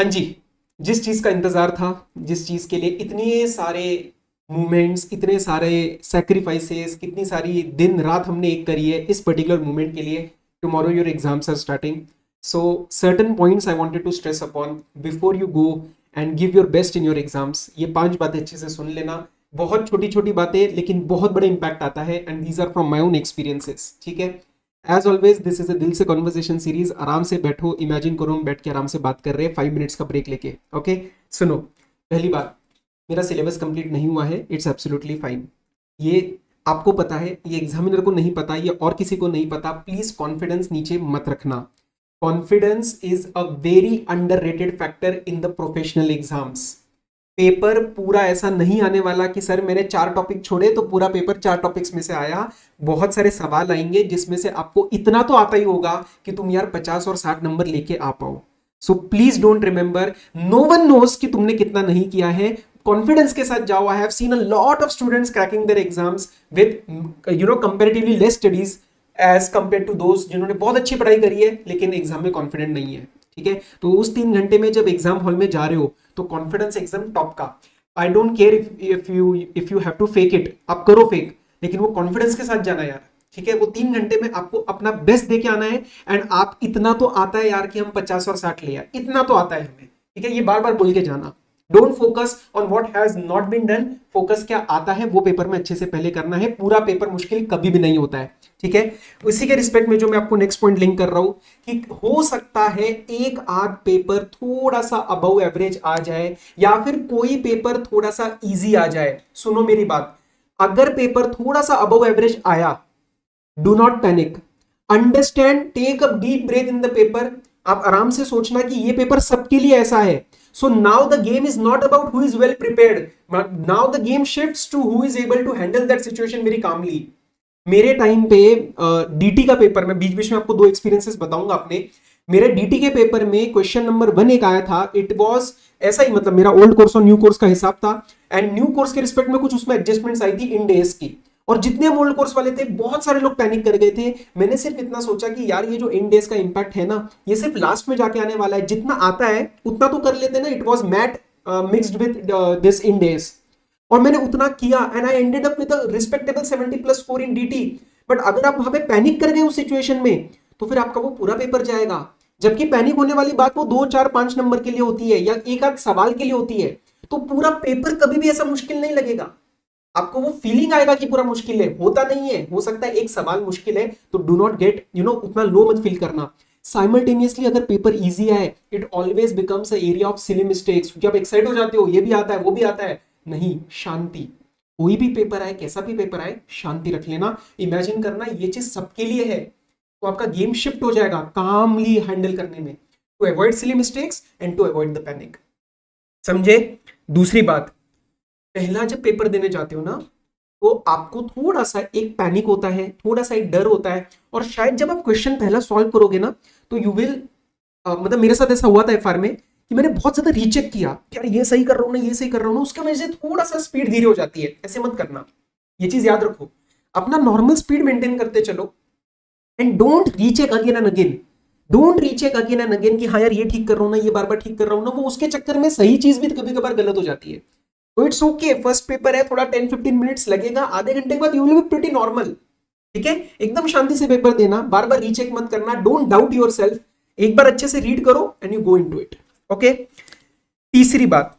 हाँ जी, जिस चीज़ का इंतज़ार था, जिस चीज़ के लिए इतने सारे मूवमेंट्स, इतने सारे सैक्रिफाइसेस, कितनी सारी दिन रात हमने एक करी है इस पर्टिकुलर मूवमेंट के लिए। Tomorrow your exams are starting, so certain points I wanted to stress upon before you go and give your best in your exams. ये 5 बातें अच्छे से सुन लेना। बहुत छोटी छोटी बातें लेकिन बहुत बड़ा इंपैक्ट आता है, and these are from my own experiences. ठीक है, as always this is a दिल से कॉन्वर्सेशन सीरीज। आराम से बैठो, इमेजिन करो हम बैठ के आराम से बात कर रहे हैं 5 मिनट्स का ब्रेक लेके। ओके, सुनो। पहली बात, मेरा सिलेबस कंप्लीट नहीं हुआ है, इट्स एब्सोल्युटली फाइन। ये आपको पता है, ये एग्जामिनर को नहीं पता, ये और किसी को नहीं पता। प्लीज कॉन्फिडेंस नीचे मत रखना। Confidence is a very underrated factor in the professional exams. Paper पूरा ऐसा नहीं आने वाला कि सर मैंने 4 टॉपिक छोड़े तो पूरा पेपर 4 टॉपिक्स में से आया। बहुत सारे सवाल आएंगे जिसमें से आपको इतना तो आता ही होगा कि तुम यार 50 और 60 नंबर लेके आ पाओ। So please don't remember, no one knows कि तुमने कितना नहीं किया है। कॉन्फिडेंस के साथ जाओ। I have seen a lot of students cracking their exams with comparatively less studies as compare to दोस्त जिन्होंने बहुत अच्छी पढ़ाई करी है लेकिन एग्जाम में कॉन्फिडेंट नहीं है। ठीक है, तो उस 3 घंटे में जब एग्जाम हॉल में जा रहे हो तो कॉन्फिडेंस एकदम टॉप का। I don't care if you have to fake it, आप करो फेक, लेकिन वो कॉन्फिडेंस के साथ जाना यार। ठीक है, वो 3 घंटे में आपको अपना बेस्ट दे के आना है। एंड आप इतना तो आता है यार कि हम 50 और 60 ले आए, इतना तो आता है हमें। ठीक है, ये बार बार बोल के जाना। Don't focus on what has not been done, focus क्या आता है वो पेपर में अच्छे से पहले करना है। पूरा पेपर मुश्किल कभी भी नहीं होता है। ठीक है, उसी के रिस्पेक्ट में जो मैं आपको नेक्स्ट पॉइंट लिंक कर रहा हूं कि हो सकता है एक आध पेपर थोड़ा सा अबव एवरेज आ जाए या फिर कोई पेपर थोड़ा सा इजी आ जाए। सुनो मेरी बात, अगर पेपर थोड़ा सा अबव एवरेज आया, do not panic, understand, take a deep breath in the paper. आप आराम से सोचना कि ये पेपर सबके लिए ऐसा है। So now the game is not about who is well prepared, now the game shifts to who is able to handle that situation very calmly. मेरे टाइम पे डीटी का पेपर में बीच बीच में आपको 2 एक्सपीरियंसेस बताऊंगा अपने। मेरे डीटी के पेपर में क्वेश्चन नंबर 1 एक आया था। इट वाज ऐसा ही, मतलब मेरा ओल्ड कोर्स और न्यू कोर्स का हिसाब था, एंड न्यू कोर्स के रिस्पेक्ट में कुछ उसमें एडजस्टमेंट्स आई थी इन डेज की। और जितने हम ओल्ड कोर्स वाले थे बहुत सारे लोग पैनिक कर गए थे। मैंने सिर्फ इतना सोचा कि यार ये जो इन डेज का इंपैक्ट है ना, ये सिर्फ लास्ट में जाके आने वाला है, जितना आता है उतना तो कर लेते ना। It was mat mixed with this in days, और मैंने उतना किया and I ended up with a respectable 70+ score in DT. But अगर आप वहां पे पैनिक कर गए उस सिचुएशन में तो फिर आपका वो पूरा पेपर जाएगा। जबकि पैनिक होने वाली बात वो 2 4 5 नंबर के लिए होती है या एक आध सवाल के लिए होती है। तो पूरा पेपर कभी भी ऐसा मुश्किल नहीं लगेगा। आपको वो फीलिंग आएगा कि पूरा मुश्किल है, होता नहीं है। हो सकता है एक सवाल मुश्किल है, तो डू नॉट गेट उतना लो मत फील करना। साइमल्टेनियसली अगर पेपर इजी है, it always becomes a area of silly mistakes, क्योंकि आप एक्साइट हो जाते हो, ये भी आता है वो भी आता है। नहीं, शांति। कोई भी पेपर आए, कैसा भी पेपर आए, शांति रख लेना। इमेजिन करना ये चीज सबके लिए है, तो आपका गेम शिफ्ट हो जाएगा कामली हैंडल करने में, to avoid silly mistakes and to avoid the panic. समझे? दूसरी बात, पहला जब पेपर देने जाते हो ना, तो आपको थोड़ा सा एक पैनिक होता है, थोड़ा सा एक डर होता है। और शायद जब आप क्वेश्चन पहला सॉल्व करोगे ना, तो यू विल मतलब मेरे साथ ऐसा हुआ था एफआर में कि मैंने बहुत ज्यादा रीचेक किया, यार ये सही कर रहा हूं ना, ये सही कर रहा हूं ना, उसके वजह से थोड़ा सा स्पीड धीरे हो जाती है। ऐसे मत करना, ये चीज याद रखो। अपना नॉर्मल स्पीड मेंटेन करते चलो and don't recheck again and again. Don't recheck again and again कि हाँ यार ये ठीक कर रहा हूं ना, ये बार बार ठीक कर रहा हूं ना। वो उसके चक्कर में सही चीज भी कभी कभार गलत हो जाती है। तो इट्स ओके, फर्स्ट पेपर है, थोड़ा 10-15 मिनट्स लगेगा, आधे घंटे के बाद you will be pretty normal. ठीक है, एकदम शांति से पेपर देना, बार बार रीचेक मत करना, डोंट डाउट योरसेल्फ। एक बार अच्छे से रीड करो and you go into it. Okay, तीसरी बात,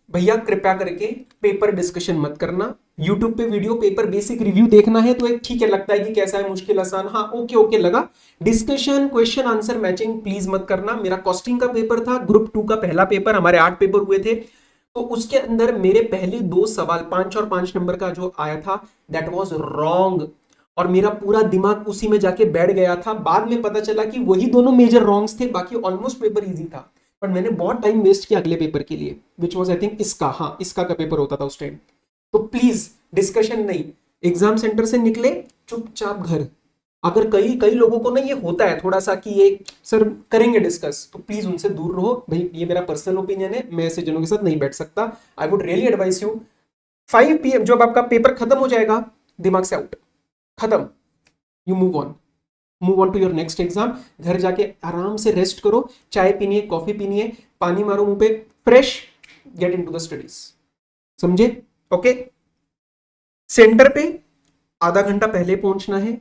भैया कृपया करके पेपर डिस्कशन मत करना। यूट्यूब पे वीडियो पेपर बेसिक रिव्यू देखना है तो एक ठीक है, लगता है कि कैसा है, मुश्किल आसान, हाँ ओके ओके लगा। Discussion question answer matching please मत करना। मेरा कॉस्टिंग का पेपर था, ग्रुप 2 का पहला पेपर, हमारे 8 पेपर हुए थे, तो उसके अंदर मेरे पहले 2 सवाल 5 और 5 नंबर का जो आया था, दैट वाज रॉन्ग। और मेरा पूरा दिमाग उसी में जाके बैठ गया था। बाद में पता चला कि वही दोनों मेजर रॉन्ग्स थे, बाकी ऑलमोस्ट पेपर इजी था। पर मैंने बहुत टाइम वेस्ट किया अगले पेपर के लिए, विच वॉज आई थिंक इसका, हाँ इसका का पेपर होता था उस टाइम। तो प्लीज डिस्कशन नहीं, एग्जाम सेंटर से निकले चुपचाप घर। अगर कई कई लोगों को ना ये होता है थोड़ा सा कि ये सर करेंगे डिस्कस, तो प्लीज उनसे दूर रहो भाई। ये मेरा पर्सनल ओपिनियन है, मैं ऐसे जनों के साथ नहीं बैठ सकता। I would really advice you, 5 PM जब आपका पेपर खत्म हो जाएगा, दिमाग से आउट, खत्म, you move on to your next exam. घर जाके आराम से रेस्ट करो, चाय पीनिए, कॉफी पीनिए, पानी मारो मुंह पे, fresh, get into the studies. समझे? ओके। सेंटर पे आधा घंटा पहले पहुंचना है।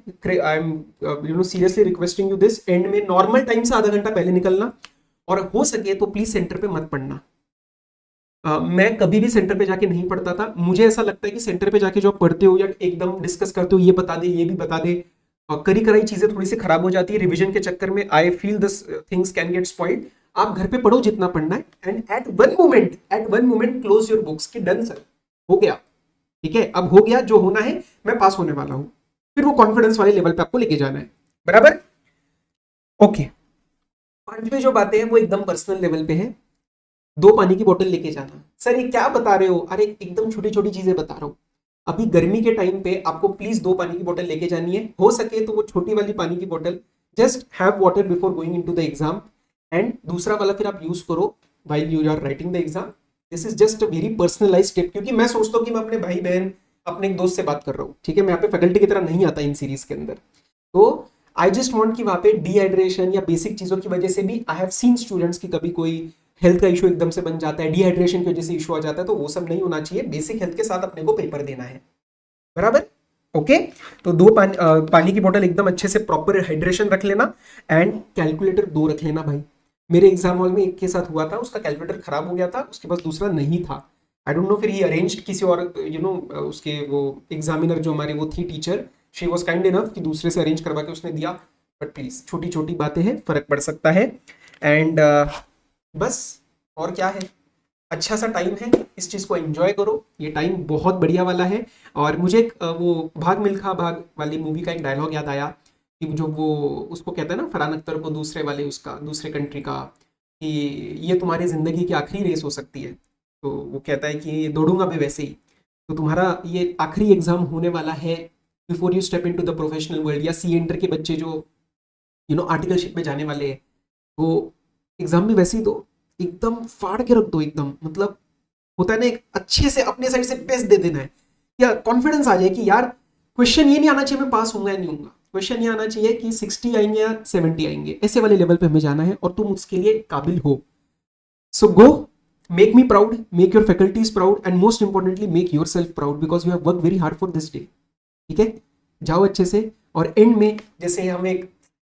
I am seriously requesting you this, and में नॉर्मल टाइम से आधा घंटा पहले निकलना, और हो सके तो प्लीज सेंटर पे मत पढ़ना। मैं कभी भी सेंटर पे जाके नहीं पढ़ता था। मुझे ऐसा लगता है कि सेंटर पे जाके जो आप पढ़ते हो या एकदम डिस्कस करते हो, ये बता दे, ये भी बता दे, करी कराई चीजें थोड़ी सी खराब हो जाती है रिवीजन के चक्कर में। I feel this things can get spoiled. आप घर पे पढ़ो जितना पढ़ना है, and at one moment close your books कि डन सर, हो गया, ठीक है, अब हो गया, जो होना है, मैं पास होने वाला हूं। फिर वो कॉन्फिडेंस वाले लेवल पे आपको लेके जाना है, बराबर? ओके। पांचवी जो बातें हैं वो एकदम पर्सनल लेवल पे है। 2 पानी की बोतल लेके जाना। सर ये क्या बता रहे हो? अरे एकदम छोटी छोटी चीजें बता रहा हूं। अभी गर्मी के टाइम पे आपको प्लीज 2 पानी की बोतल लेके जानी है। हो सके तो वो छोटी वाली पानी की बोतल, just have water before going into the exam, and दूसरा वाला फिर आप यूज करो while you are writing the exam. This is just a very personalised tip, क्योंकि मैं सोचता हूँ कि मैं अपने भाई बहन, अपने एक दोस्त से बात कर रहा हूँ, ठीक है, मैं यहाँ पे फैकल्टी की तरह नहीं आता इन सीरीज के अंदर। तो आई जस्ट वांट कि वहां पे डिहाइड्रेशन या बेसिक चीजों की वजह से भी आई हैव सीन स्टूडेंट्स की कभी कोई हेल्थ का इशू एकदम से बन जाता है, डिहाइड्रेशन की वजह से इशू आ जाता है, तो वो सब नहीं होना चाहिए। बेसिक हेल्थ के साथ अपने को पेपर देना है, बराबर? ओके। तो 2 पानी की बोतल एकदम अच्छे से प्रॉपर हाइड्रेशन रख लेना, एंड कैलकुलेटर 2 रख लेना भाई। मेरे एग्जाम हॉल में एक के साथ हुआ था, उसका कैलकुलेटर खराब हो गया था, उसके पास दूसरा नहीं था। आई डोंट नो, फिर ही अरेंज्ड किसी और, उसके वो एग्जामिनर जो हमारे वो थी teacher, she was kind enough कि दूसरे से अरेंज करवा के उसने दिया। बट प्लीज छोटी छोटी बातें हैं, फर्क पड़ सकता है। एंड बस, और क्या है, अच्छा सा टाइम है, इस चीज को एंजॉय करो, ये टाइम बहुत बढ़िया वाला है। और मुझे एक वो भाग मिल्खा भाग वाली मूवी का एक डायलॉग याद आया, कि जो वो उसको कहता है ना फरहान अख्तर को, दूसरे वाले उसका, दूसरे कंट्री का, कि ये तुम्हारी जिंदगी की आखिरी रेस हो सकती है। तो वो कहता है कि दौड़ूंगा मैं वैसे ही। तो तुम्हारा ये आखिरी एग्जाम होने वाला है before you step into the professional world, या सी एंटर के बच्चे जो आर्टिकलशिप में जाने वाले हैं, वो एग्जाम भी वैसे ही दो, एकदम फाड़ के रख दो, एकदम मतलब होता है ना, एक अच्छे से अपने साइड से बेस्ट दे देना है, या कॉन्फिडेंस आ जाए कि यार क्वेश्चन ये नहीं आना चाहिए मैं पास होऊंगा या नहीं होऊंगा, क्वेश्चन ये आना चाहिए कि 60 आएंगे या 70 आएंगे, ऐसे वाले लेवल पे हमें जाना है, और तुम उसके लिए काबिल हो। So go, make me proud, make your faculties proud, and most importantly make yourself proud, because you have work very hard for this day. ठीक है, जाओ अच्छे से, और एंड में जैसे हम एक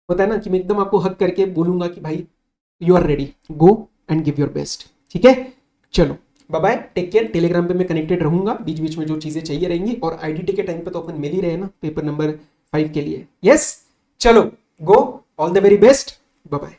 होता है ना कि मैं एकदम आपको हक करके बोलूंगा कि भाई you are ready, go and give your best. ठीक है, चलो bye bye, take care. Telegram पे मैं कनेक्टेड रहूंगा, बीच बीच में जो चीजें चाहिए रहेंगी, और आईडीटी के टाइम पे तो अपन मिल ही रहे ना पेपर नंबर 5 के लिए। यस, चलो go, all the very best, bye bye.